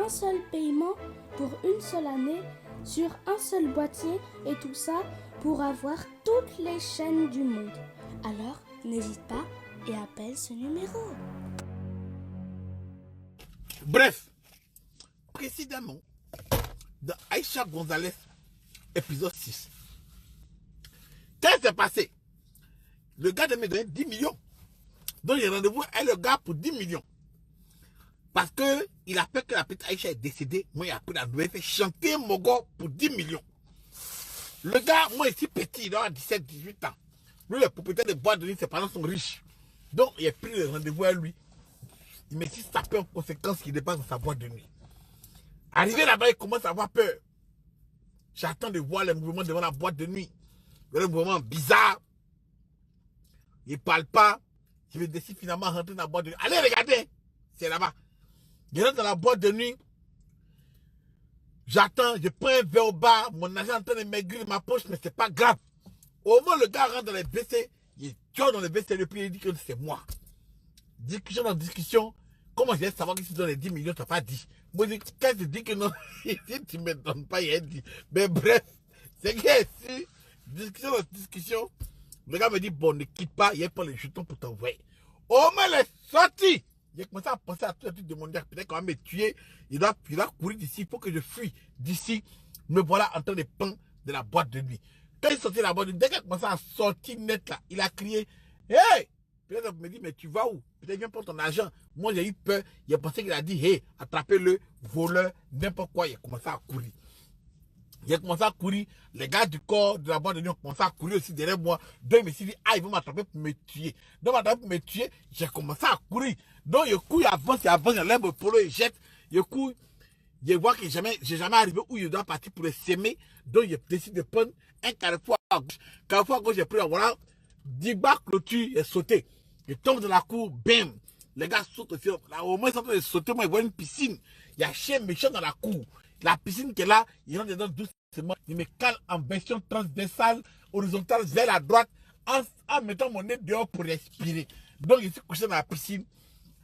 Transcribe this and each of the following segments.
un seul paiement pour une seule année sur un seul boîtier et tout ça pour avoir toutes les chaînes du monde. Alors, n'hésite pas et appelle ce numéro. Bref, précédemment, dans Aïcha Gonzalez, épisode 6, qu'est-ce qui s'est passé? Le gars devait me donner 10 millions. Donc j'ai rendez-vous avec le gars pour 10 millions. Parce qu'il a peur que la petite Aïcha est décédée. Moi, il a pris la nouvelle, fait chanter mon gars pour 10 millions. Le gars, moi, ici petit, il a 17, 18 ans. Lui, le propriétaire de boîte de nuit, ses parents sont riches. Donc, il a pris le rendez-vous à lui. Il me dit, ça peut en conséquence qu'il dépasse dans sa boîte de nuit. Arrivé là-bas, il commence à avoir peur. J'attends de voir les mouvements devant la boîte de nuit. Le mouvement bizarre. Il ne parle pas. Je vais décider finalement de rentrer dans la boîte de nuit. Allez, regardez. C'est là-bas. Je rentre dans la boîte de nuit. J'attends, je prends un verre au bar. Mon agent est en train de maigrir ma poche, mais c'est pas grave. Au moment où le gars rentre dans les WC, il tire dans les WC depuis, il dit que c'est moi. Discussion dans discussion. Comment je vais savoir que si tu donnes les 10 millions, tu n'as pas dit? Moi, je dis, quand je dis que non, si tu ne me donnes pas, il a dit. Mais bref, c'est que si, discussion dans discussion, le gars me dit, bon, ne quitte pas, il n'y a pas les jetons pour t'envoyer. Au moins, il est sorti. J'ai commencé à penser à tout le truc de mon diable. Peut-être qu'on va me tuer. Il doit courir d'ici. Il faut que je fuis d'ici. Me voilà en train de pendre de la boîte de nuit. Quand il sortit de la boîte de nuit, dès qu'il a commencé à sortir net là, il a crié, hey! Peut-être qu'il me dit, mais tu vas où? Peut-être viens prendre ton argent. Moi, j'ai eu peur. Il a pensé qu'il a dit, hey, attrapez-le, voleur, n'importe quoi. Il a commencé à courir. Il a commencé à courir. Les gars du corps de la boîte de nuit ont commencé à courir aussi derrière moi. Donc, il me suis dit, ah, ils vont m'attraper pour me tuer. Donc, m'attraper pour me tuer, j'ai commencé à courir. Donc, je cours, il avance, j'enlève le polo, il jette. Je cours. Je vois que j'ai jamais arrivé où je dois partir pour le semer. Donc, je décide de prendre un carrefour à gauche. Carrefour à gauche, j'ai pris, voilà, 10 barres clôture, j'ai sauté. Je tombe dans la cour, bam. Les gars sautent aussi. Là, au moins, ils sont en train de sauter. Moi, ils voient une piscine. Il y a un chien méchant dans la cour. La piscine qui est là, il rentre dedans doucement. Il me cale en version transversale, horizontale, vers la droite, en mettant mon nez dehors pour respirer. Donc, je suis couché dans la piscine.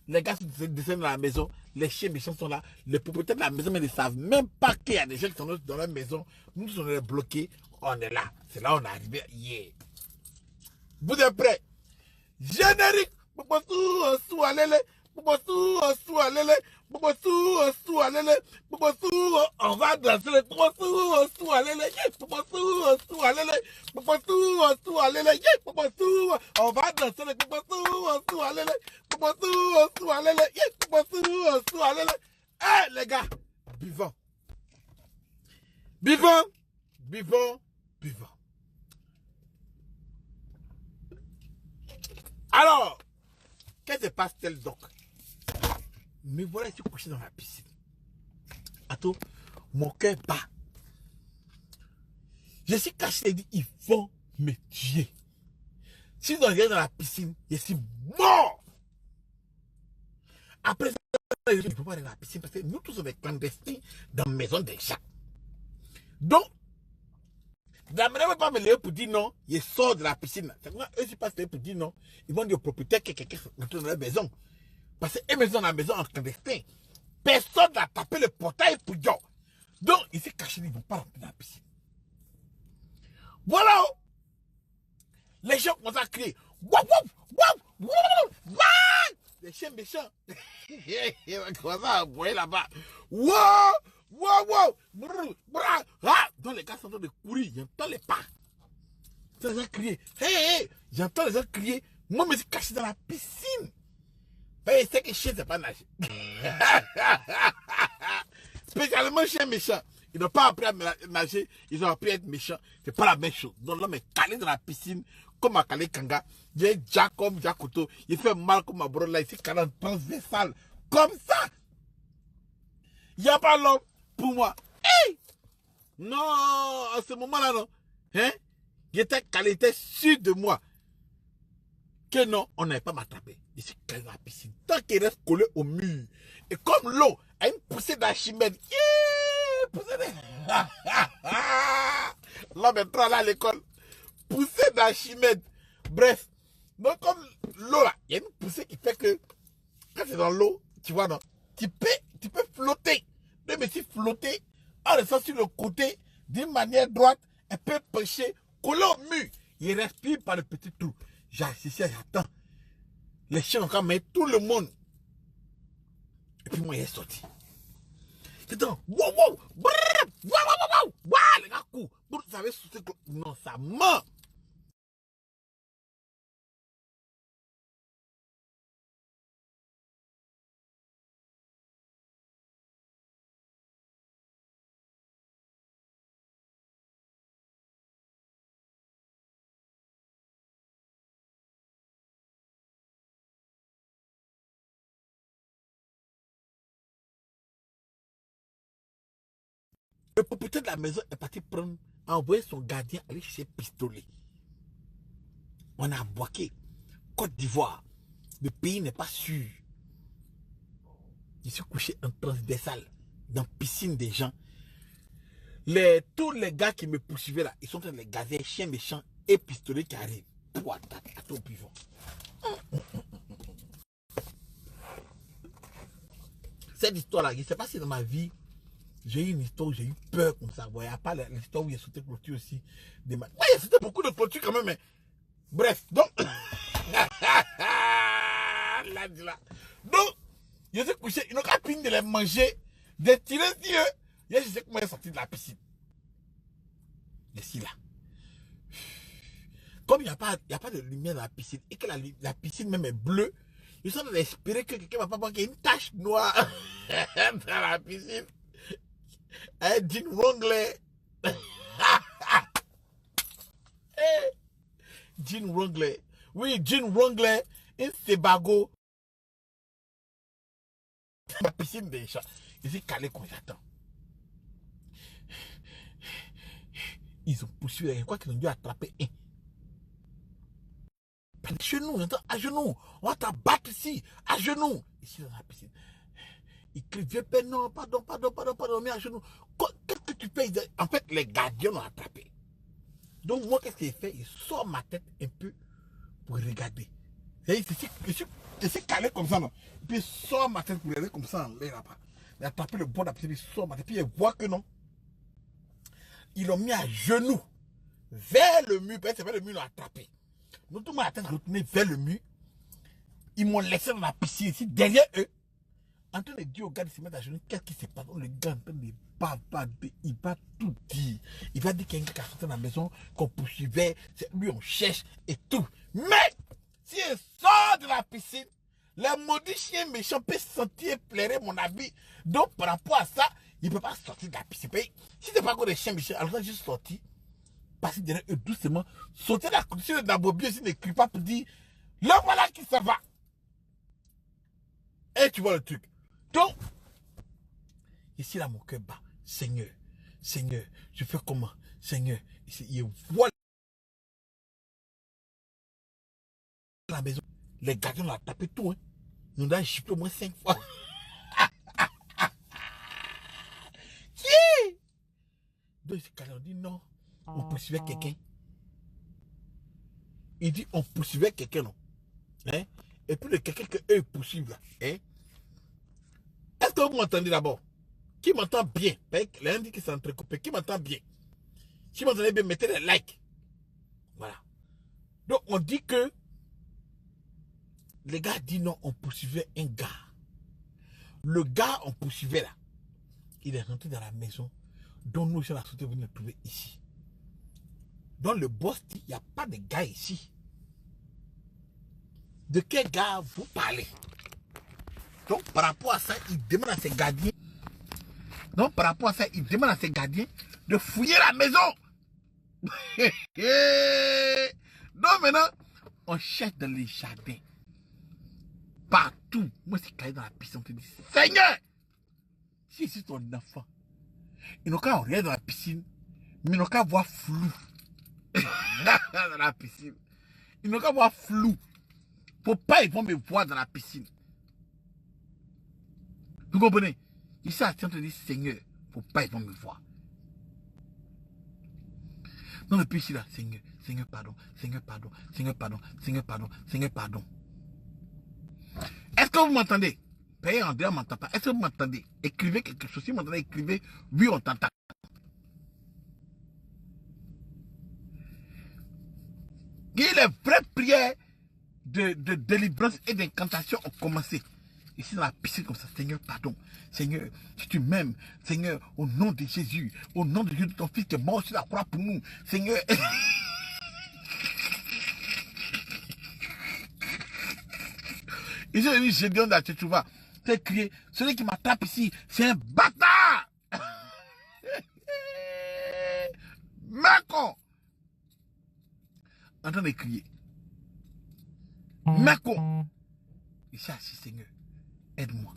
Les gars descendent dans la maison. Les chiens méchants sont là. Les propriétaires de la maison, mais ils ne savent même pas qu'il y a des gens qui sont dans la maison. Nous, on est bloqués. On est là. C'est là où on est arrivé hier. Vous êtes prêts? Générique. On va danser les on va danser les eh les gars, buvons. Buvons, buvons, buvons. Alors, qu'est-ce qui se passe-t-il donc? Me voilà ici couché dans la piscine. Attends, mon cœur bat. Je suis caché et dit, ils vont me tuer. Si je regarde dans la piscine, je suis mort. Après ça, je ne peux pas aller dans la piscine parce que nous tous sommes clandestins dans la maison des gens. Donc, la manière ne pas me lever pour dire non, je sors de la piscine. C'est quand eux, ils passent pour dire non, ils vont dire au propriétaire que quelqu'un rentre dans la maison. Parce que eux, dans la maison en clandestin. Personne n'a tapé le portail pour dire. Donc, ils s'est caché, ils ne vont pas rentrer dans la piscine. Voilà. Les gens commencent à crier. Wouah, wouah, wouah, wouah, wouah. Les chiens méchants. Ils vont commencer à aboyer là-bas. Wouah. Wow, wow, brrr, brrr, ah. Donc les gars sont en train de courir, j'entends les pas. J'entends les gens crier, hey, hey, j'entends les gens crier. Moi, je me suis caché dans la piscine. Mais c'est que chien, c'est pas nager. Spécialement chien méchant. Ils n'ont pas appris à nager, ils ont appris à être méchants. C'est pas la même chose. Donc l'homme est calé dans la piscine, comme à calé Kanga. Il est déjà comme Jacoto. Il fait mal comme ma brode là, il s'est calé en transversal. Comme ça. Il n'y a pas l'homme. Pour moi, hey! Non, à ce moment-là, non. Hein? J'étais calé, j'étais sûr de moi. Que non, on n'avait pas m'attraper. Je suis calé dans la piscine. Tant qu'il reste collé au mur. Et comme l'eau a une poussée d'Archimède. L'homme est trop là à l'école. Poussée d'Archimède. Bref. Donc comme l'eau là, il y a une poussée qui fait que quand c'est dans l'eau, tu vois, non, tu peux flotter. de me flotter en restant sur le côté d'une manière droite, elle peut pêcher, coller au mur. Il respire par le petit trou. J'assiste, j'attends. Les chiens ont quand même tout le monde. Et puis moi, il est sorti. J'étais wow, wow, brrr, wow, wow, wow, wow, les gars courent. Vous savez, non, ça ment. Le propriétaire de la maison est parti prendre, a envoyé son gardien aller chercher pistolet. On a boqué. Côte d'Ivoire. Le pays n'est pas sûr. Je suis couché en transversal dans la piscine des gens. Tous les gars qui me poursuivaient là, ils sont en train de les gazer, chiens méchants et pistolets qui arrivent. Pour attaquer à ton pivot. Cette histoire-là, je ne sais pas si dans ma vie, j'ai eu une histoire où j'ai eu peur comme ça. Il n'y a pas l'histoire où il y a sauté clôture aussi. Ouais, il y a sauté beaucoup de clôture quand même, mais bref, donc. Donc, je suis couché, ils n'ont qu'à fini de les manger, de tirer sur eux. Je sais comment ils sont sortis de la piscine. Je suis là. Comme il n'y a pas de lumière dans la piscine et que la piscine même est bleue, ils sont en train d'espérer que quelqu'un ne va pas voir qu'il y a une tache noire dans la piscine. Un jean Wrangler. Jean Wrangler. Oui, Jean Wrangler. Un Sebago. La piscine des chats. Je suis calé quand j'attends. Ils ont poursuivi. Je crois qu'ils ont dû attraper un. À genoux, à genoux. On va t'abattre ici. À genoux. Ici dans la piscine. Il crie, vieux père, non, pardon, mais à genoux. Qu'est-ce que tu fais? En fait, les gardiens l'ont attrapé. Donc, moi, qu'est-ce qu'il fait? Il sort ma tête un peu pour regarder. Je suis calé comme ça, non? Et puis, il sort ma tête pour regarder comme ça en l'air là-bas. Il a tapé le bord de la piscine, il sort ma tête. Puis, il voit que non. Ils l'ont mis à genoux vers le mur. C'est vers le mur, ils l'ont attrapé. Donc, tout le monde a la tête retournée vers le mur. Ils m'ont laissé dans la piscine ici, derrière eux. En train de dire au gars de se mettre à genoux, qu'est-ce qui se passe? Le gars en train de bavarder, il va tout dire. Il va dire qu'il y a un gars qui a sorti dans la maison, qu'on poursuivait, c'est lui on cherche et tout. Mais, si il sort de la piscine, le maudit chien méchant peut sentir pleurer mon habit. Donc, par rapport à ça, il ne peut pas sortir de la piscine. Si c'est pas encore des chiens méchants, alors juste sorti, passer derrière eux doucement, sauter la condition de la bobie aussi ne crie pas pour dire, là voilà qui ça va. Et tu vois le truc. Donc, ici là, mon cœur bat. Seigneur, Seigneur, je fais comment? Seigneur, ici, il voit la maison. Les gardiens l'ont tapé tout. Hein. Nous avons chipé au moins 5 fois. Qui? Donc, on dit non, on poursuivait quelqu'un. Il dit on poursuivait quelqu'un, non? Hein? Et puis le quelqu'un qu'eux poursuivent là. Hein? Est-ce que vous m'entendez d'abord? Qui m'entend bien? L'un dit que c'est entrecoupé. Qui m'entend bien? Si vous m'entendez bien, mettez les likes. Voilà. Donc, on dit que les gars disent non, on poursuivait un gars. Le gars, on poursuivait là. Il est rentré dans la maison dont nous, on a souhaité venir le trouver ici. Donc, le boss dit il n'y a pas de gars ici. De quel gars vous parlez? Donc, par rapport à ça, il demande à ses gardiens. Donc, par rapport à ça, il demande à ses gardiens de fouiller la maison. Donc, maintenant, on cherche dans les jardins. Partout. Moi, c'est calé dans la piscine. On te dit, Seigneur, si c'est ton enfant, ils n'ont qu'à regarder dans la piscine, mais ils n'ont qu'à voir flou. Dans la piscine. Ils n'ont qu'à voir flou. Faut pas, ils vont me voir dans la piscine. Vous comprenez? Ici, on te dit, Seigneur, faut pas, ils vont me voir. Non, le péché là, Seigneur, Seigneur, pardon, Seigneur, pardon, Seigneur, pardon, Seigneur, pardon, Seigneur, pardon. Est-ce que vous m'entendez? Père André, on m'entend. Est-ce que vous m'entendez? Écrivez quelque chose. Si vous m'entendez, écrivez. Oui, on t'entend. Et les vraies prières de délivrance et d'incantation ont commencé. Ici dans la piscine comme ça, Seigneur, pardon. Seigneur, si tu m'aimes, Seigneur, au nom de Jésus, au nom de Dieu, de ton Fils qui est mort sur la croix pour nous, Seigneur. Ici, je dis, Gédéon d'Atchetchouva, t'es crié, celui qui m'attrape ici, c'est un bâtard. Macon. En train de crier. Macon. Ici, assis, Seigneur, aide-moi.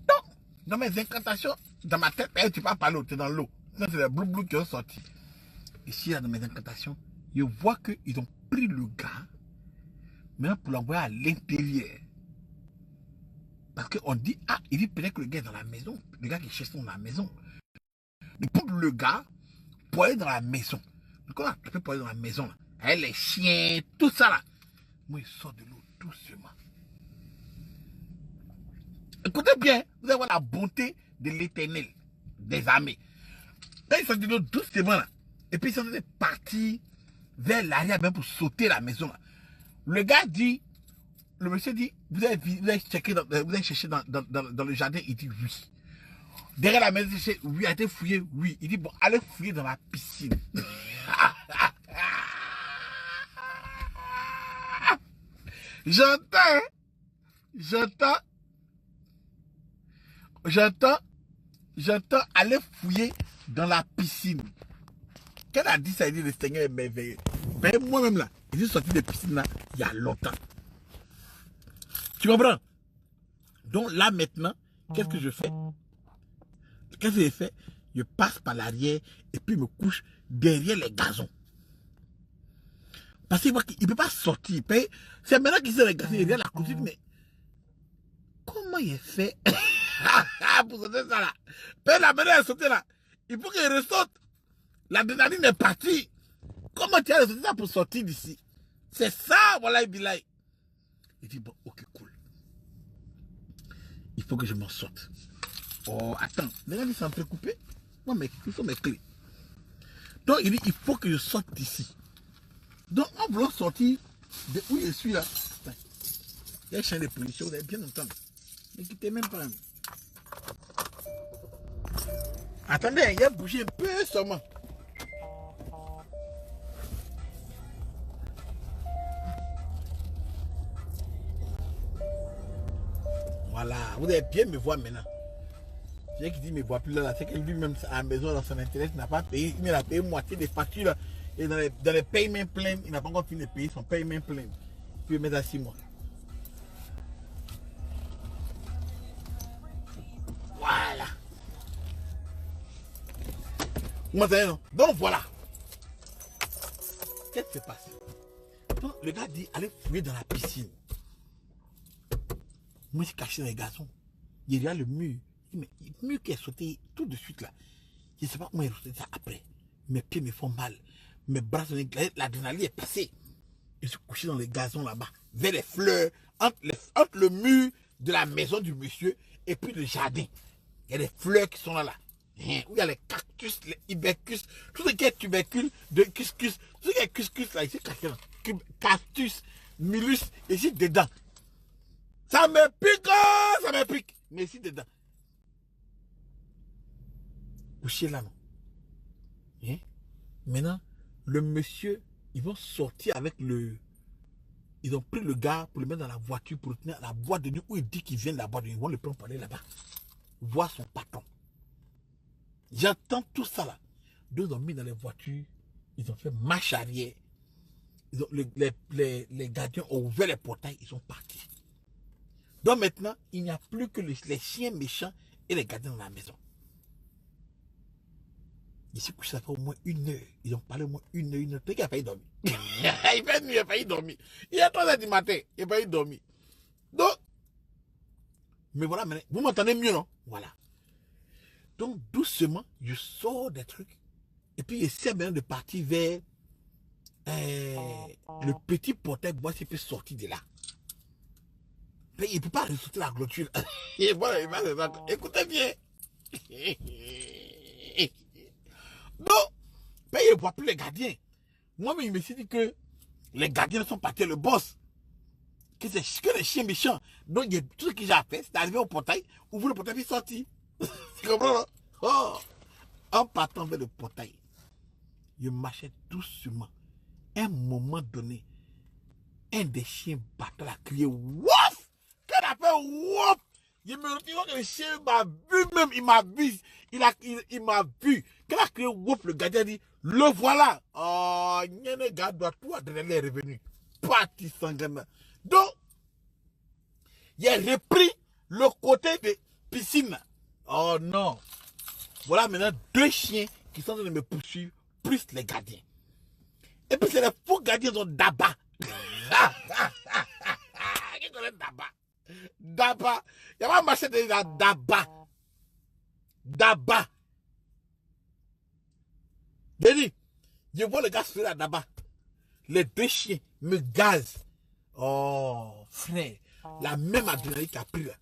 Donc, dans mes incantations, dans ma tête, tu vas parler, tu es dans l'eau. C'est les blou-blou qui ont sorti. Ici, là, dans mes incantations, je vois qu'ils ont pris le gars, maintenant pour l'envoyer à l'intérieur. Parce qu'on dit, ah, il dit peut-être que le gars est dans la maison. Le gars qui cherche dans la maison. Il prend le gars pour aller dans la maison. Donc on a attrapé pour aller dans la maison, là. Avec les chiens, tout ça là. Moi, il sort de l'eau doucement. Écoutez bien, vous allez voir la bonté de l'Éternel, des armées. Quand il sort de l'eau doucement là, et puis il sont partir vers l'arrière même pour sauter la maison là. Le gars dit, le monsieur dit, vous avez cherché dans le jardin, il dit oui. Derrière la maison, oui, a été fouillé, oui. Il dit, bon, allez fouiller dans la piscine. J'entends aller fouiller dans la piscine. Quand elle a dit ça, il dit, le Seigneur est merveilleux. Ben, moi-même là, il est sorti de la piscine là, il y a longtemps. Tu comprends? Donc là maintenant, qu'est-ce que je fais? Qu'est-ce que j'ai fait? Je passe par l'arrière et puis je me couche derrière les gazons. Parce qu'il ne peut pas sortir. C'est maintenant qu'il s'est les gazons derrière la clôture, mais comment il fait pour sauter ça là? La manière de sauter là, il faut qu'il ressaute. L'adrénaline est partie. Comment tu as sauté ça pour sortir d'ici? C'est ça, voilà, il dit là. Il dit, bon, ok, cool. Il faut que je m'en sorte. Oh, attends, regarde, il s'est entrecoupé. Moi, il faut mes clés. Donc, il dit, il faut que je sorte d'ici. Donc, en voulant sortir de où je suis là, il y a un champ de pollution, vous allez bien entendre. Ne quittez même pas. Attendez, il a bougé un peu seulement. Voilà, vous allez bien me voir maintenant. Celui qui dit me voit plus là, c'est que lui-même à la maison, dans son intérêt, il n'a pas payé. Il a payé moitié des factures là. Et dans les paiements pleins, il n'a pas encore fini de payer son paiement plein. Puis il met à 6 mois. Voilà. Vous m'entendez, non? Donc voilà. Qu'est-ce qui se passe? Donc le gars dit, allez fouiller dans la piscine. Moi, je suis caché dans les gazons. Il y a le mur. Mais le mur qui est sauté tout de suite là. Je ne sais pas comment il a sauté ça après. Mes pieds me font mal. Mes bras sont éclatés. L'adrénaline est passée. Je suis couché dans les gazons là-bas. Vers les fleurs. Entre le mur de la maison du monsieur et puis le jardin. Il y a des fleurs qui sont là. Où il y a les cactus, les hibiscus. Tout ce qui est tubercule de cuscus. Tout ce qui est cuscus là. Ici, cactus, milus. Ici dedans. Ça me pique, ça me pique. Mais ici dedans. Couché là, non. Maintenant, le monsieur, ils vont sortir avec le... Ils ont pris le gars pour le mettre dans la voiture, pour le tenir à la boîte de nuit, où il dit qu'il vient de la boîte de nuit. Ils vont le prendre pour aller là-bas. Voir son patron. J'entends tout ça là. Deux ont mis dans les voitures. Ils ont fait marche arrière. Les gardiens ont ouvert les portails. Ils sont partis. Donc maintenant, il n'y a plus que les chiens méchants et les gardiens dans la maison. Ici, ça fait au moins 1 heure. Ils ont parlé au moins 1 heure. Peut-être qu'il a failli dormir. Il fait nuit, il a failli dormir. Il est 3 heures du matin. Il a failli dormir. Donc, mais voilà, maintenant, vous m'entendez mieux, non? Voilà. Donc, doucement, je sors des trucs. Et puis, j'essaie maintenant de partir vers le petit portail. Moi, je peux sortir de là. il ne peut pas ressortir la clôture. Et voilà, écoutez bien. Donc, il ne voit plus les gardiens. Moi-même, il me suis dit que les gardiens sont partis le boss. Que c'est que les chiens méchants. Donc, tout ce que j'ai fait, c'est d'arriver au portail, ouvrir le portail et sortir. Tu comprends? Oh. En partant vers le portail, je marchais doucement. À un moment donné, un des chiens battants a crié Wouf! Qu'elle a fait Wouf! Je me retrouve que le chien m'a vu même, il m'a vu. Il m'a vu. Qu'elle a crié Wouf, le gardien a dit le voilà. Oh, le gars doit tout adrénaline est revenu. Parti sanguin. Donc, il a repris le côté de piscine. Oh non. Voilà maintenant 2 chiens qui sont en train de me poursuivre, plus les gardiens. Et puis c'est les faux gardiens sont Daba. Qui connaît Daba? Daba. Il y a pas marché de Daba. Daba. Je vois le gars sur la Daba. Les 2 chiens me gazent. Oh, frère. La même adrénaline qu'a pris là.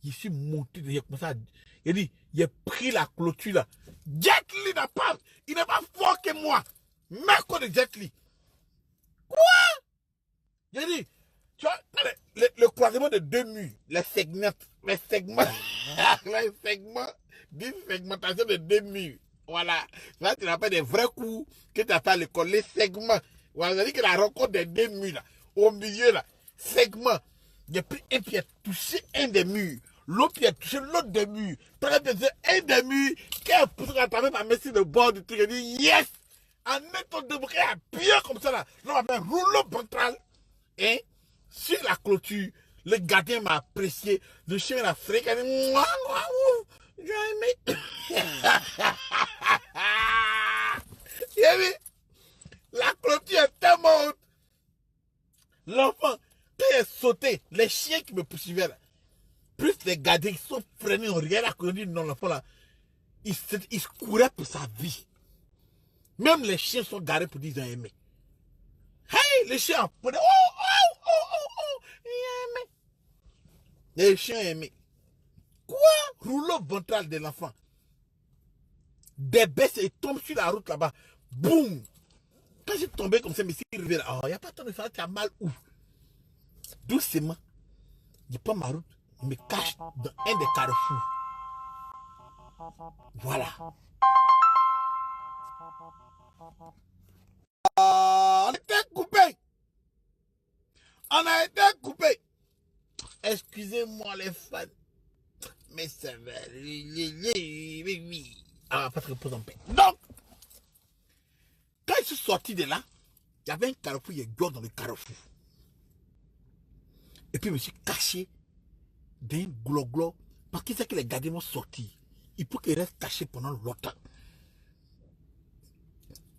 Je suis monté, j'ai commencé à... Il dit, j'ai pris la clôture là. Jet Li n'a pas... Il n'est pas fort que moi. Marco de Jet Li. Quoi? J'ai dit, tu vois, le croisement de 2 murs, les segments, les segments segmentation de 2 murs. Voilà. Là, tu n'as pas des vrais coups que tu as fait à l'école. Les segments. Voilà, c'est-à-dire que la rencontre des 2 murs là, au milieu là, segments. J'ai pris un pied, touché un des murs. L'autre pied, touché l'autre des murs. Très bien, un des murs. Quel pousse à travers ma main sur le bord du truc. J'ai dit yes! En mettant de bouquets à pied comme ça là. Là, on va faire un rouleau ventral. Et sur la clôture, le gardien m'a apprécié. Le chien l'a fréqué. Il a dit moi, j'ai aimé. Il a dit, la clôture est tellement haute. L'enfant, quand il est sauté, les chiens qui me poursuivaient là, plus les gardiens qui sont freinés, on regarde la colonie, non, l'enfant là, il courait pour sa vie. Même les chiens sont garés pour dire qu'ils ont aimé. Hey, les chiens prenaient, il a aimé. Les chiens ont aimé. Quoi? Rouleau ventral de l'enfant. Des bêtes, ils tombent sur la route là-bas. Boum! Quand j'ai tombé comme ça, mais c'est arrivé là, oh, il n'y a pas tant de ça, tu as mal où? Doucement, je prends ma route, je me cache dans un des carrefours. Voilà. On a été coupé. On a été coupé. Excusez-moi les fans. Mais ça va. Ah, pas de repose en paix. Donc, quand je suis sorti de là, il y avait un carrefour, il y a une dans le carrefour. Et puis je me suis caché d'un glo-glo. Parce qu'il sait que les gardiens vont sortir. Il faut qu'ils restent cachés pendant longtemps.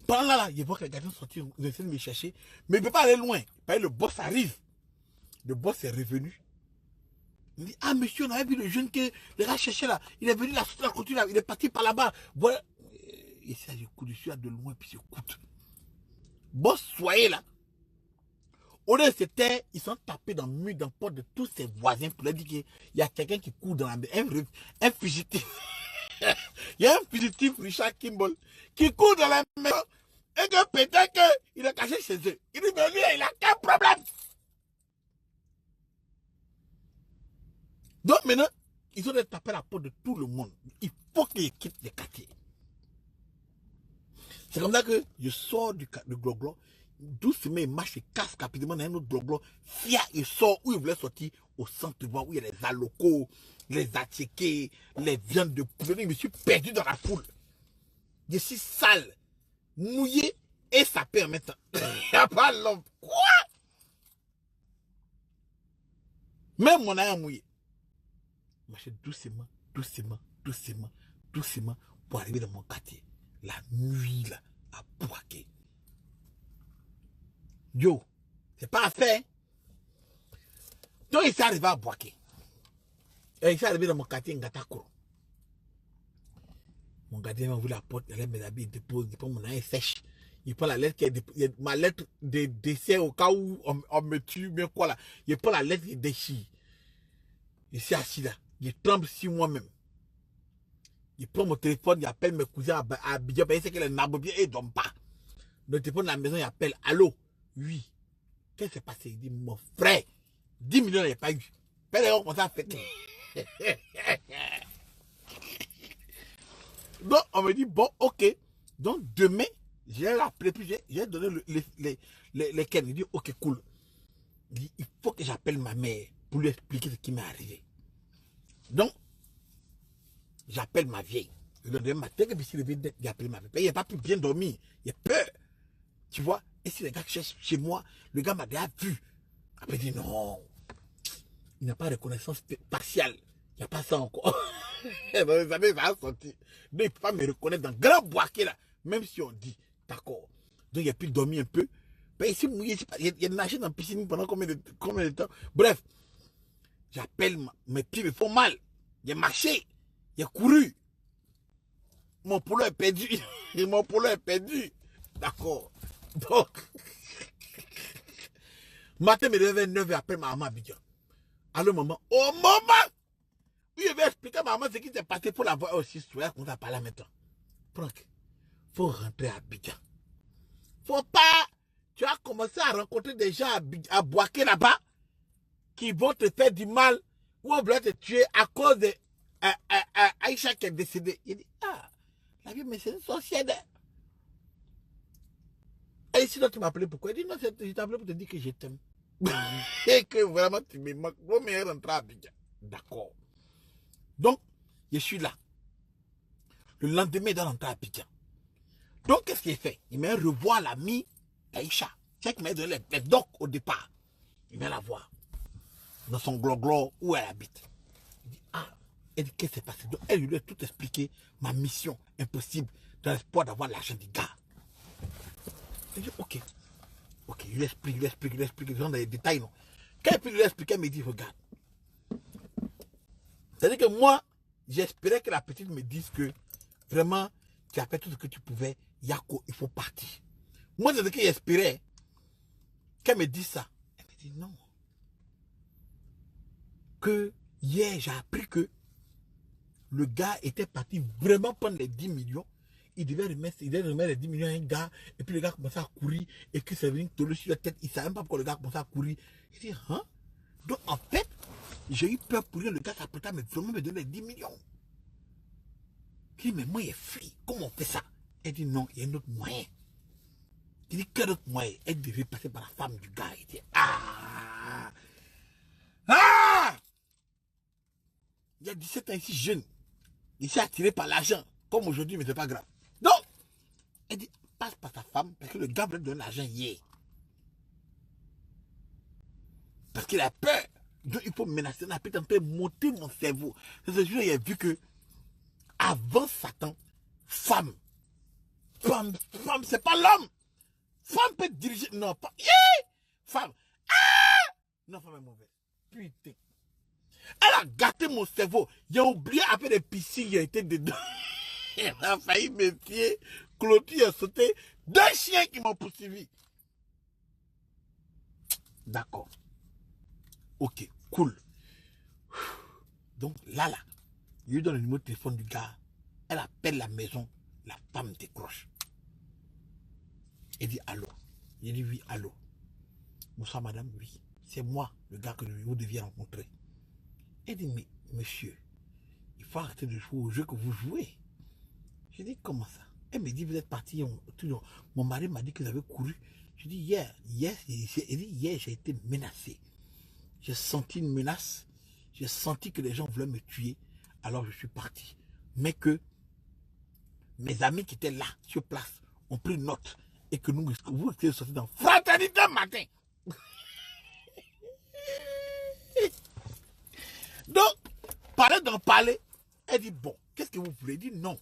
Pendant là, je vois que les gardiens sont sortis, ils essaient de me chercher. Mais il ne peut pas aller loin. Parce que le boss arrive. Le boss est revenu. Il dit, ah monsieur, on avait vu le jeune que les gars cherchaient là. Il est venu là, sur la clôture là, il est parti par là-bas. Voilà. Et ça, je cours dessus de loin, puis je coûte. Boss, soyez là. Au lieu c'était, ils sont tapés dans le mur, dans le porte de tous ses voisins pour leur dire qu'il y a quelqu'un qui court dans la maison. Un fugitif. Il y a un fugitif, Richard Kimball, qui court dans la maison et que peut-être qu'il est caché chez eux. Il dit, mais lui, il a quel problème? Donc maintenant, ils ont tapé la porte de tout le monde. Il faut qu'ils quittent les quartiers. C'est comme ça que je sors du glo-glo. Doucement, il marche, il casse rapidement dans un autre glo-glo. Fia, il sort où il voulait sortir, au centre où il y a les alocos, les attiqués, les viandes de poulet. Je me suis perdu dans la foule. Je suis sale, mouillé et sapé en même temps. Il n'y a pas l'homme. Quoi? Même mon œil mouillé. Je marchais doucement, doucement, doucement, doucement pour arriver dans mon quartier. La nuit, là, à Bouaké. Yo, c'est pas à faire. Donc, il s'est arrivé à Bouaké. Et il s'est arrivé dans mon quartier, Ngatakoro. Mon gardien m'a ouvert la porte, il allait mes habits, il dépose mon œil sèche. Il prend la lettre qui est ma lettre de décès au cas où on me tue, bien quoi là. Il prend la lettre et déchire. Je suis assis là. Je tremble sur moi-même. Il prend mon téléphone, il appelle mes cousins à Abidjan. Il sait qu'il est nabo bien et il ne dorment pas. Le téléphone de la maison, il appelle. Allô? Oui. Qu'est-ce qui s'est passé? Il dit, mon frère, 10 millions, il n'y a pas eu. Père, on s'est fait. Donc, on me dit, bon, ok. Donc, demain, j'ai appelé, puis j'ai donné les cannes. Il dit, ok, cool. Il dit, il faut que j'appelle ma mère pour lui expliquer ce qui m'est arrivé. Donc, j'appelle ma vieille. Le lendemain matin, que je suis levé, j'appelle ma vieille. Il n'a pas pu bien dormir. Il a peur. Tu vois? Et si les gars cherchent chez moi, le gars m'a déjà vu. Après, il dit, non. Il n'a pas de reconnaissance partielle. Il n'y a pas ça encore. Vous savez, ça a sorti. Donc, il ne peut pas me reconnaître dans le grand boisquet là. Même si on dit, d'accord. Donc, il a pu dormir un peu. Ben, ici, il a nagé dans la piscine pendant combien de temps? Bref, j'appelle, mes pieds me font mal. Il a marché. Il a couru. Mon polo est perdu. Mon polo est perdu. D'accord. Donc, matin, me réveille 9h après ma maman Abidjan. Allô, maman. Au moment où je vais expliquer à ma maman ce qui s'est passé pour la voir aussi, on va parler maintenant. Franck, faut rentrer à Abidjan. Faut pas. Tu as commencé à rencontrer des gens à Boaké là-bas qui vont te faire du mal ou on va te tuer à cause de Aïcha qui est décédée. Il dit, ah, la vie, mais c'est une sorcière. Et sinon, tu m'as appelé pourquoi? Il dit, non, je t'ai appelé pour te dire que je t'aime. Et que vraiment, tu me manques. Vaut mieux rentrer à Abidjan. D'accord. Donc, je suis là. Le lendemain, il doit rentrer à Abidjan. Donc, qu'est-ce qu'il fait? Il m'a revoir l'ami d'Aïcha. C'est qui m'a donné les docs au départ. Il vient la voir. Dans son gloglo où elle habite. Il dit, ah, elle dit, qu'est-ce qui s'est passé? Donc, elle lui a tout expliqué, ma mission impossible, dans l'espoir d'avoir l'argent du gars. Il dit, ok. Ok, il lui explique, il rentre dans les détails, non. Quand il lui explique, elle me dit, regarde. C'est-à-dire que moi, j'espérais que la petite me dise que vraiment, tu as fait tout ce que tu pouvais, Yako, il faut partir. Moi, c'est ce que j'espérais. Qu'elle me dise ça. Elle me dit non. Que hier, j'ai appris que le gars était parti vraiment prendre les 10 millions. Il devait remettre les 10 millions à un gars. Et puis le gars commençait à courir. Et que c'est venu tomber sur la tête. Il ne savait même pas pourquoi le gars commençait à courir. Il dit, hein? Donc en fait, j'ai eu peur pour lui. Le gars s'apprêtait à vraiment me donner les 10 millions. Il dit, mais moi, il est flic. Comment on fait ça? Elle dit, non, il y a un autre moyen. Il dit, quel autre moyen? Elle devait passer par la femme du gars. Il dit, ah! Ah! Il y a 17 ans ici, jeune. Il s'est attiré par l'argent. Comme aujourd'hui, mais c'est pas grave. Donc, elle dit, passe par ta femme, parce que le gars voulait donner l'argent hier. Parce qu'il a peur. Donc, il faut menacer. On a pu tenter de monter mon cerveau. C'est ce jour, il a vu que, avant Satan, femme, c'est pas l'homme. Femme peut diriger. Non, pas. Yeah! Femme. Ah! Non, femme est mauvaise. Putain. Elle a gâté mon cerveau. J'ai oublié après les piscines, il a été dedans. Elle a failli me tuer. Clôture a sauté. 2 chiens qui m'ont poursuivi. D'accord. Ok, cool. Donc là, il lui donne le numéro de téléphone du gars. Elle appelle la maison. La femme décroche. Elle dit allô. Il dit oui, allô. Bonsoir madame, oui. C'est moi, le gars que vous deviez rencontrer. Elle dit, mais monsieur, il faut arrêter de jouer au jeu que vous jouez. Je dis, comment ça? Elle me dit, vous êtes parti. Mon mari m'a dit que vous avez couru. Je dis, hier, j'ai été menacé. J'ai senti une menace. J'ai senti que les gens voulaient me tuer. Alors je suis parti. Mais que mes amis qui étaient là, sur place, ont pris note. Et que vous étiez sortis dans Fraternité matin. Donc, parler d'en parler, elle dit, bon, qu'est-ce que vous voulez? Elle dit, non,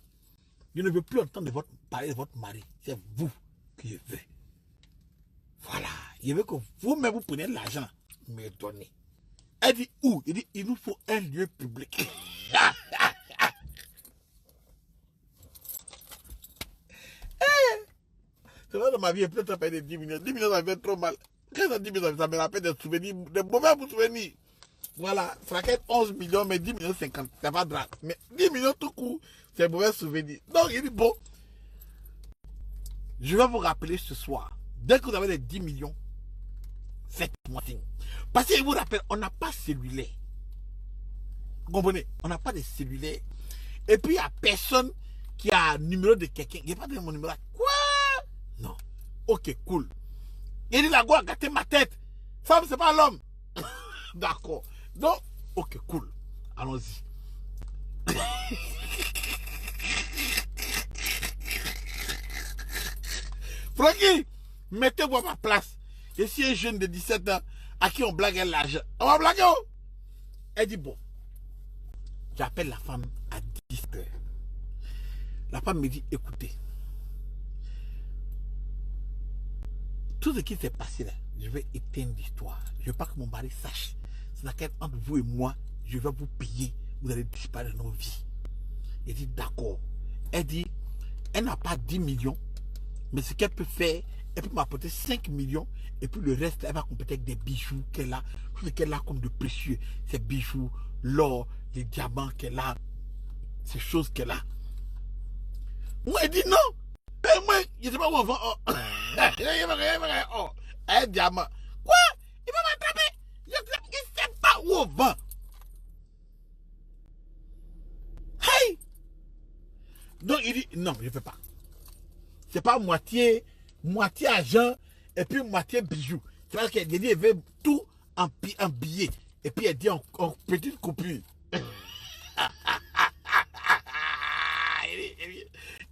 je ne veux plus entendre parler de votre mari. C'est vous que je veux. Voilà, je veux que vous-même vous preniez l'argent, me donnez. Elle dit, où? Elle dit, il nous faut un lieu public. C'est vrai, dans ma vie, j'ai peut-être payé 10 millions. 10 millions, ça me fait trop mal. Quand ça 10 millions, ça me rappelle des souvenirs, des mauvais souvenirs. Voilà, ça raquette 11 millions, mais 10 millions 50, c'est pas grave. Mais 10 millions tout court, c'est un mauvais souvenir. Donc, il dit, bon, je vais vous rappeler ce soir, dès que vous avez les 10 millions, faites-moi signe. Parce que je vous rappelle, on n'a pas cellulaire. Vous comprenez? On n'a pas de cellulaire. Et puis, il n'y a personne qui a un numéro de quelqu'un. Il n'y a pas de mon numéro. Quoi? Non. Ok, cool. Il dit, la go a gâté ma tête. Femme, c'est pas l'homme. D'accord. Donc, ok, cool. Allons-y. Francky, mettez-vous à ma place. Je suis un jeune de 17 ans à qui on blague l'argent. On va blaguer, oh? Elle dit, bon, j'appelle la femme à 10 heures. La femme me dit, écoutez, tout ce qui s'est passé là, je vais éteindre l'histoire. Je ne veux pas que mon mari sache. C'est laquelle entre vous et moi, je vais vous payer. Vous allez disparaître de nos vies. Elle dit, d'accord. Elle dit, elle n'a pas 10 millions, mais ce qu'elle peut faire, elle peut m'apporter 5 millions, et puis le reste, elle va compléter avec des bijoux qu'elle a, tout ce qu'elle a comme de précieux, ces bijoux, l'or, les diamants qu'elle a, ces choses qu'elle a. Moi, elle dit non. Et moi, je ne sais pas où on va. Oh, un diamant. Quoi? Il va m'attraper. Je ne sais pas où on va. Hey! Donc, il dit non, je ne peux pas. C'est pas moitié argent et puis moitié bijoux. C'est parce qu'elle dit elle veut tout en billet. Et puis elle dit en petite coupure.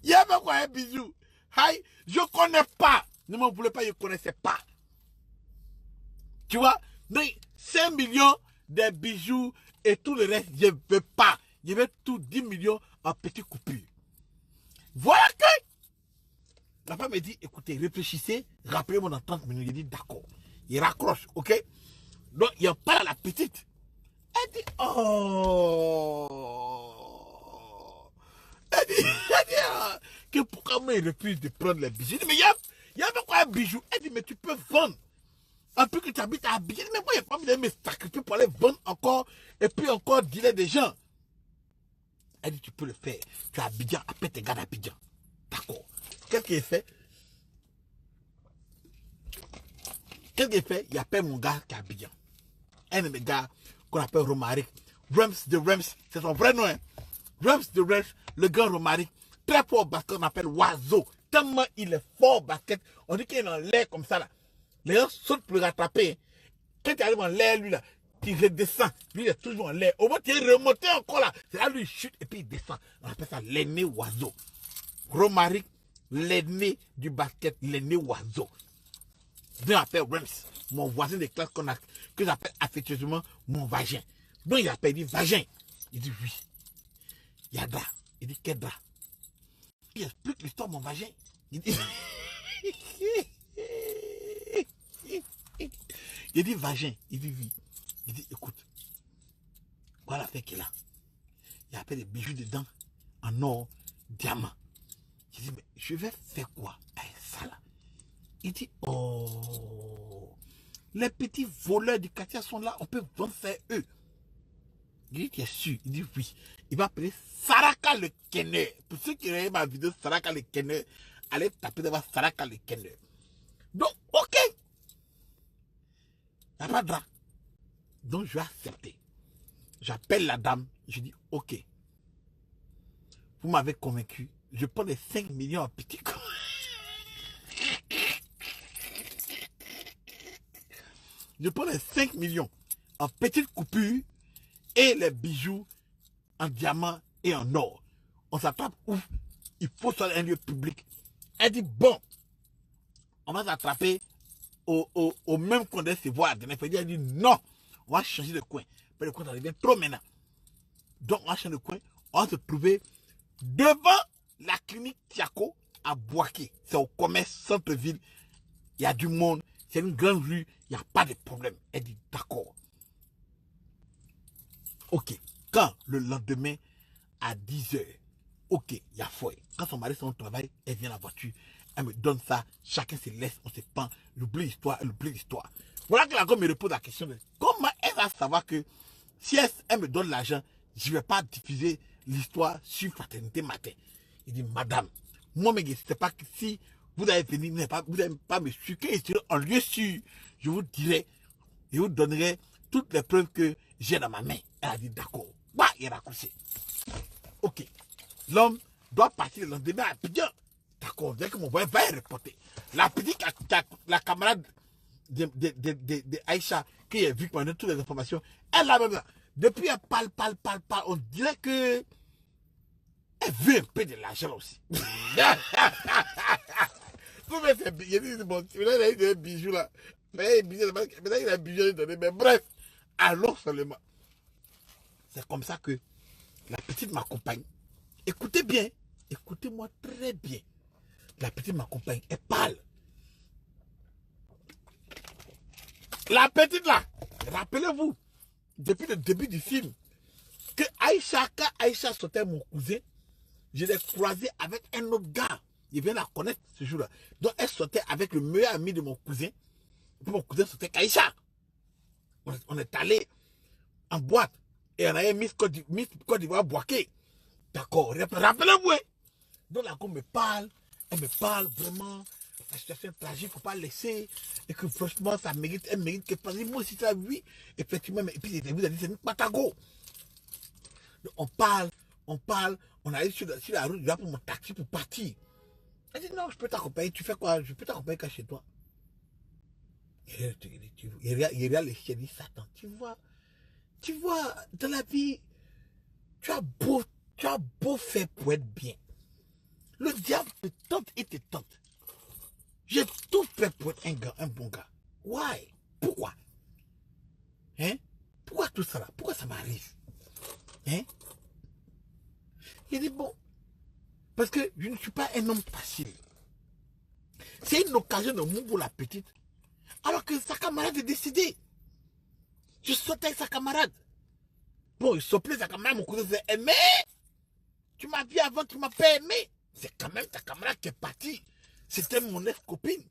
Il y avait quoi un bijou? Hey, je ne connais pas. Ne me voulez pas, je ne connaissais pas. Tu vois? Donc, 5 millions de bijoux et tout le reste, je ne veux pas. Je veux tout 10 millions en petite coupure. Voilà que la femme me dit, écoutez, réfléchissez, rappelez-moi dans 30 minutes. Il dit, d'accord. Il raccroche, ok? Donc, il en parle à la petite. Elle dit, oh. Elle dit que pourquoi moi il refuse de prendre les bijoux? Mais il y a quoi un bijou? Elle dit, mais tu peux vendre. Un peu que tu habites à Abidjan. Mais moi, il n'y a pas envie de me sacrifier pour aller vendre encore et puis encore dealer des gens. Elle dit, tu peux le faire. Tu es à Abidjan, après tes gars d'Abidjan. D'accord. Qu'est-ce qu'il fait? Il appelle mon gars qui est à Abidjan. Un de mes gars qu'on appelle Romaric. Rems de Rems, c'est son vrai nom. Hein? Rems de Rems, le gars Romaric. Très fort au basket, on appelle Oiseau. Tellement il est fort au basket, on dit qu'il est en l'air comme ça là. Les gens sautent pour le rattraper. Quand tu arrives en l'air, lui là, tu redescends. Lui il est toujours en l'air. Au moins tu es remonté encore là. C'est là lui il chute et puis il descend. On appelle ça l'aîné oiseau. Romaric, l'aîné du basket, l'aîné oiseau. Je m'appelle Rems, mon voisin de classe que j'appelle affectueusement mon vagin. Donc il appelle, il dit vagin. Il dit oui. Il y a drap. Il dit quel drap? Il explique l'histoire de mon vagin. Il dit il dit vagin. Il dit oui. Il dit écoute, voilà l'affaire qu'il a. Il a appelé des bijoux dedans en or, diamant. Il dit mais je vais faire quoi avec ça là? Il dit oh, les petits voleurs du quartier sont là, on peut vendre ça eux. Il dit tu es sûr? Il dit oui. Il va appeler Saraka le Kenner. Pour ceux qui regardent ma vidéo Saraka le Kenner, allez taper devant Saraka le Kenner. Donc ok. Il n'y a pas de drap. Donc je vais accepter. J'appelle la dame, je dis ok. Vous m'avez convaincu, je prends les 5 millions en petit coup. Je prends les 5 millions en petite coupure et les bijoux en diamant et en or. On s'attrape où? Il faut sur un lieu public. Elle dit bon, on va s'attraper au même coin de se voir. Elle dit non, on va changer de coin. Mais le coin ça devient trop maintenant. Donc on va changer de coin, on va se trouver devant la clinique Tiako à Boaké. C'est au commerce, centre-ville. Il y a du monde, c'est une grande rue, il n'y a pas de problème. Elle dit d'accord. Ok. Quand le lendemain à 10 h, ok, il y a foi. Quand son mari est au travail, elle vient à la voiture, Elle me donne ça, chacun se laisse, on se pend, elle oublie l'histoire, elle oublie l'histoire. Voilà que la gomme me repose la question de comment elle va savoir que si elle me donne l'argent, je ne vais pas diffuser l'histoire sur Fraternité Matin. Il dit, madame, moi, mais c'est pas que si vous allez venir, vous n'allez pas me sucrer en lieu sûr, je vous dirai, je vous donnerai toutes les preuves que j'ai dans ma main. Elle a dit, d'accord. Bah, il a raccroché. Ok. L'homme doit partir le lendemain à Abidjan. D'accord, dès que mon voisin va y reporter. La petite, la camarade de Aïcha, qui a vu pendant toutes les informations, elle a même, depuis elle parle, on dirait que elle veut un peu de l'argent aussi. Vous mettez il dit, bon, il a eu des bijoux là. Mais maintenant il a un bijou à donner. Mais bref, allons seulement. C'est comme ça que la petite m'accompagne. Écoutez bien, écoutez-moi très bien. La petite m'accompagne, elle parle. La petite là, rappelez-vous, depuis le début du film, que quand Aïcha sortait mon cousin, je l'ai croisé avec un autre gars. Il vient la connaître ce jour-là. Donc elle sortait avec le meilleur ami de mon cousin. Puis mon cousin sortait avec Aïcha. On est allé en boîte et on avait mis Côte d'Ivoire Boaké. D'accord, rappelez-vous. Hein? Donc la gomme me parle, elle me parle vraiment. La situation est tragique, il ne faut pas laisser. Et que franchement, ça mérite, elle mérite que moi aussi ça, oui. Effectivement, et puis vous avez dit, c'est une patago. Donc, on parle, on arrive sur la route, je vais pour mon taxi pour partir. Elle dit, non, je peux t'accompagner, tu fais quoi? Je peux t'accompagner qu'à chez toi. Il regarde les chiens, il dit, Satan, tu vois, dans la vie, tu as beau faire pour être bien. Le diable te tente et te tente. J'ai tout fait pour être un bon gars. Why? Pourquoi? Hein? Pourquoi tout ça là? Pourquoi ça m'arrive? Hein? Il dit bon, parce que je ne suis pas un homme facile. C'est une occasion de mouvoir la petite, alors que sa camarade est décédée. Je sautais avec sa camarade. Bon, il s'appelait sa camarade, mon cousin disait, aimé, tu m'as vu avant, tu m'as pas aimé. C'est quand même ta camarade qui est partie. C'était mon ex-copine.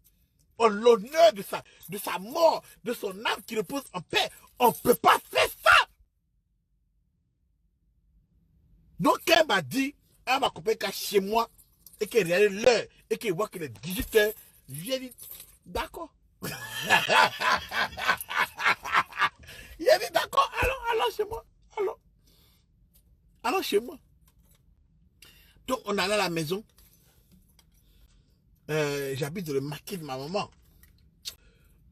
En l'honneur de sa mort, de son âme qui repose en paix, on ne peut pas faire ça. Donc, elle m'a dit, elle m'a accompagné chez moi, et qu'elle regardait l'heure, et qu'elle voit qu'il est 18h. Je lui ai dit, d'accord. Il a dit, d'accord, allons chez moi. Allons chez moi. Donc, on allait à la maison. J'habite dans le maquis de ma maman.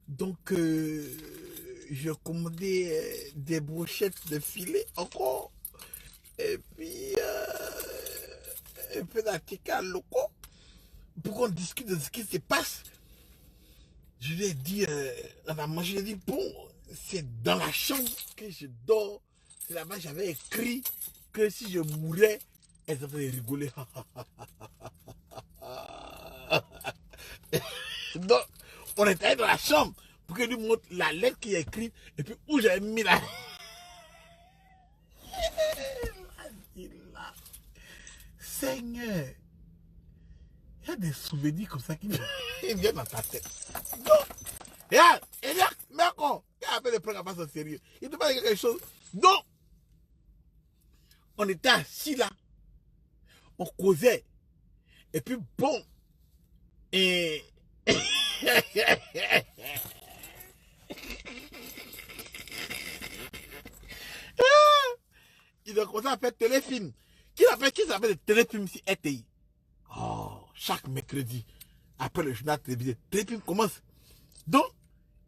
Donc, je commandais des brochettes de filet encore. Et puis, un peu d'articles locaux. Pour qu'on discute de ce qui se passe. Je lui ai dit, on a mangé, je lui ai dit, bon, c'est dans la chambre que je dors. C'est là-bas j'avais écrit que si je mourais, elles allaient rigoler. Donc, on était allé dans la chambre pour qu'elle lui montre la lettre qu'il a écrite et puis où j'avais mis la... Seigneur, il y a des souvenirs comme ça qui viennent dans ta tête. Donc, regarde, mais encore, il y a un peu de programmes au sérieux. Il te parle de quelque chose. Donc, on était assis là, on causait, et puis bon, et... il a commencé à faire téléfilm. Qui s'appelle le téléfilm sur RTI? Oh, chaque mercredi, après le journal télévisé, téléfilm commence. Donc,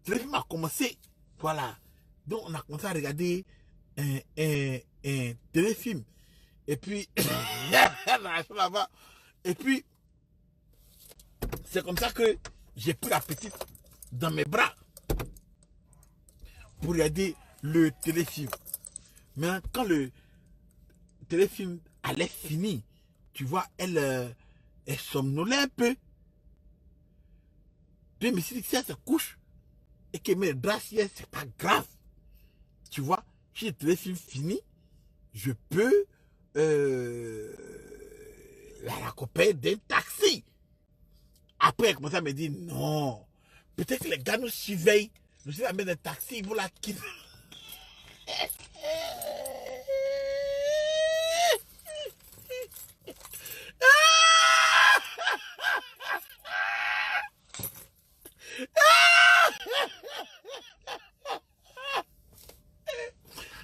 téléfilm a commencé, voilà. Donc, on a commencé à regarder un téléfilm. Et puis, là-bas. Et puis, c'est comme ça que j'ai pris la petite dans mes bras pour regarder le téléfilm. Mais quand le téléfilm allait finir, tu vois, elle somnolait un peu. Puis, mais si elle se couche et qu'elle met le drap, c'est pas grave. Tu vois, si le téléfilm finit, je peux la raccompagner d'un taxi Après, elle commence à me dire, non, peut-être que les gars nous surveillent, nous sommes amènés un taxi, ils vont la quitter.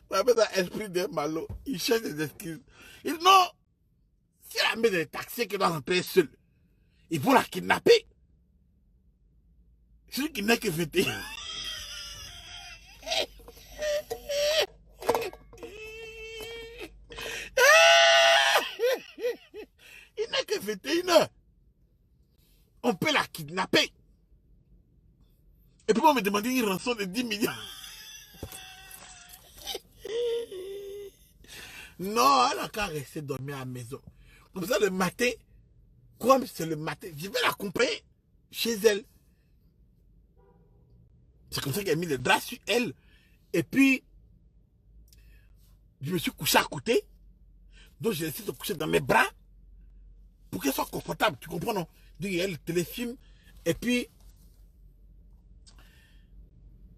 On appelle ça esprit de malo. Il cherche des excuses. Il dit non, si elle met des taxis qui doit rentrer seule, ils vont la kidnapper. Celui qui n'est que 21. Il n'est que 21 heures. On peut la kidnapper. Et puis on me demandait une rançon de 10 millions. Non, elle a qu'à rester dormir à la maison. Comme ça, le matin, comme c'est le matin, je vais l'accompagner chez elle. C'est comme ça qu'elle a mis le drap sur elle. Et puis, je me suis couché à côté. Donc, j'ai laissé se coucher dans mes bras pour qu'elle soit confortable. Tu comprends, non? Donc, elle téléfilme. Et puis,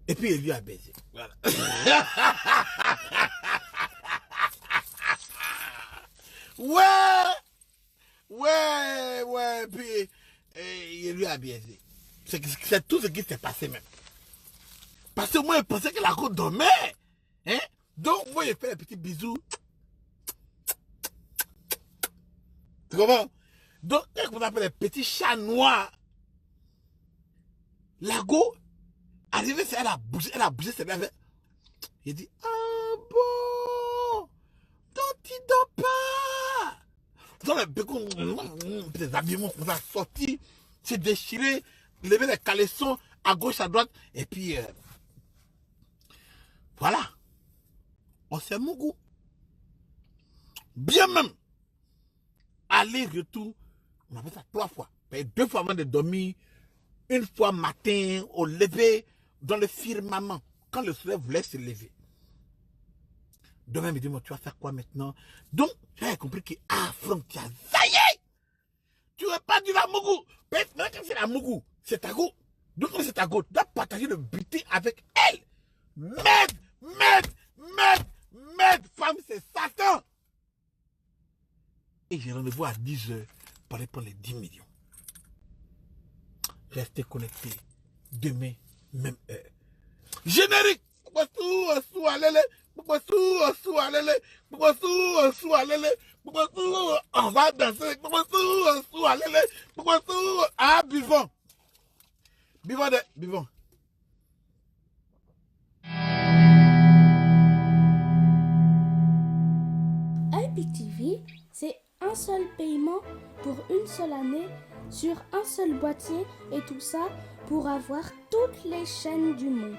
elle lui a baisé. Voilà. Ouais. Puis, il lui a baisé. C'est tout ce qui s'est passé même. Parce que moi, je pensais que la côte dormait. Hein? Donc, moi, j'ai fait un petit bisou. Tu comprends? Donc, qu'est-ce qu'on appelle les petits chats noirs? La go, arrivée, elle a bougé, c'est bien. Il dit, ah bon, donc tu dors pas. Dans le bécon, les habillements qu'on a sortis, c'est déchiré, lever les caleçons à gauche, à droite, et puis, voilà. On s'est mon goût. Bien même. Aller-retour, on a fait ça 3 fois. 2 fois avant de dormir, 1 fois matin, au lever, dans le firmament, quand le soleil voulait se lever. Demain, il me dit, tu vas faire quoi maintenant? Donc, j'avais compris que, Franck, tu as zaillé! Tu n'aurais pas dit la Mougou! Maintenant que c'est la Mougou, c'est ta go. Donc, quand c'est ta go, tu dois partager le butin avec elle. Merde, femme, c'est Satan! Et j'ai rendez-vous à 10 h pour aller prendre les 10 millions. Restez connectés. Demain, même heure. Générique! On va danser. Ah, buvons. Buvons. IPTV, c'est un seul paiement pour une seule année sur un seul boîtier et tout ça pour avoir toutes les chaînes du monde.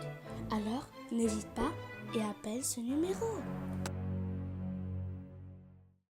Alors, n'hésite pas et appelle ce numéro.